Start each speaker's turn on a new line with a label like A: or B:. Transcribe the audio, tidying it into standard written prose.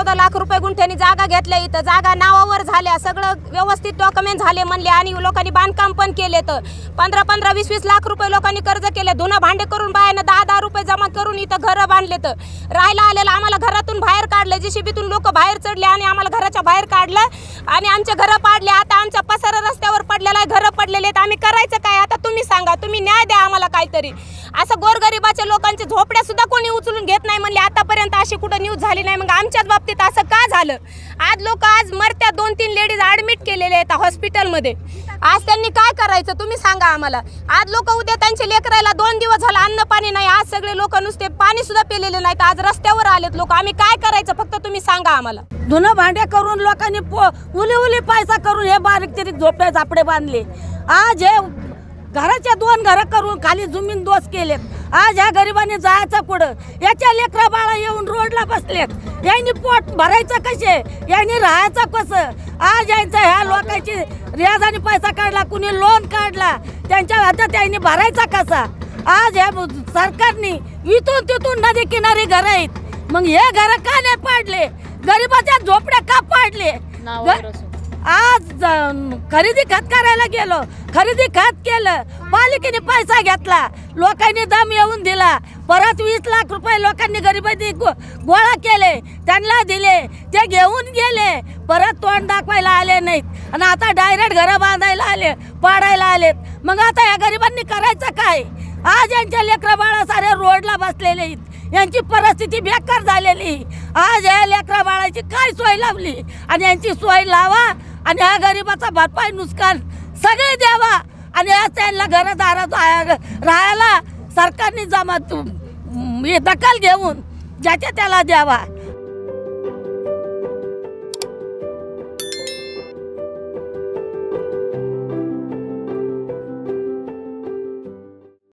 A: 14-14 लाख रुपये गुंठ्यानी जागा घेतल्या, इथं जागा नावावर झाल्या, सगळं व्यवस्थित डॉक्युमेंट झाले म्हणले आणि लोकांनी बांधकाम पण केले. तर 15-15, 20-20 लाख रुपये लोकांनी कर्ज केले, धुणं भांडे करून बायानं 10-10 रुपये जमा करून इथं घरं बांधले. तर राहायला आलेलं आम्हाला घरातून बाहेर काढलं, JCBतून लोक बाहेर चढले आणि आम्हाला घराच्या बाहेर काढलं आणि आमचे घरं पाडले. आता आमच्या पसारा रस्त्यावर पडलेला आहे, घरं पडलेले आहेत. आम्ही करायचं काय आता? तुम्ही सांगा, तुम्ही न्याय द्या आम्हाला काहीतरी. असं गोरगरिबाच्या लोकांचे झोपड्या सुद्धा कोणी उचलून घेत नाही म्हणले, आतापर्यंत अशी कुठं न्यूज झाली नाही. मग आमच्याच बाबतीत असं का झालं? आज लोक आज मरत्या, 2-3 लेडीज ॲडमिट केलेले आहेत हॉस्पिटलमध्ये. आज त्यांनी काय करायचं तुम्ही सांगा आम्हाला. आज लोक उद्या त्यांचे लेकरायला 2 दिवस झाला अन्न पाणी नाही. आज सगळे लोक नुसते पाणी सुद्धा पिलेले नाहीत, आज रस्त्यावर आलेत लोक. आम्ही काय करायचं फक्त तुम्ही सांगा आम्हाला.
B: धुणं भांडे करून लोकांनी उली पैसा करून हे बारीक तिरीक झोपड्या झापडे बांधले. आज हे घराच्या 2 घरं करून खाली जमीन दोष केलेत. आज ह्या गरिबांनी जायचं पुढं. याच्या लेकरा बाळा येऊन रोडला बसलेत. यांनी पोट भरायचं कसे, यांनी राहायचं कसं? आज यांचं ह्या लोकांची रियाजाने पैसा काढला, कुणी लोन काढला, त्यांच्या हातात त्यांनी भरायचा कसा? आज ह्या सरकारने इथून तिथून नदी किनारी घरं आहेत, मग हे घरं का नाही पाडले? गरिबाच्या झोपड्या का पाडले? आज खरेदी खत करायला गेलो, खरेदी खत केलं, पालिकेने पैसा घेतला, लोकांनी दम येऊन दिला. परत 20 लाख रुपये लोकांनी गरिबांनी गोळा केले, त्यांना दिले, ते घेऊन गेले, परत तोंड दाखवायला आले नाहीत आणि आता डायरेक्ट घरं बांधायला आले, पाडायला आलेत. मग आता या गरिबांनी करायचं काय? आज यांच्या लेकरा बाळा सारे रोडला बसलेले आहेत, यांची परिस्थिती बेकार झालेली. आज या लेकरा बाळाची काय सोय लावली? आणि यांची सोय लावा आणि ह्या गरिबाचा भरपाई नुकसान सगळे द्यावा आणि आज त्यांना घरदारात राहायला सरकारने जमा दखल घेऊन ज्याच्या त्याला द्यावा.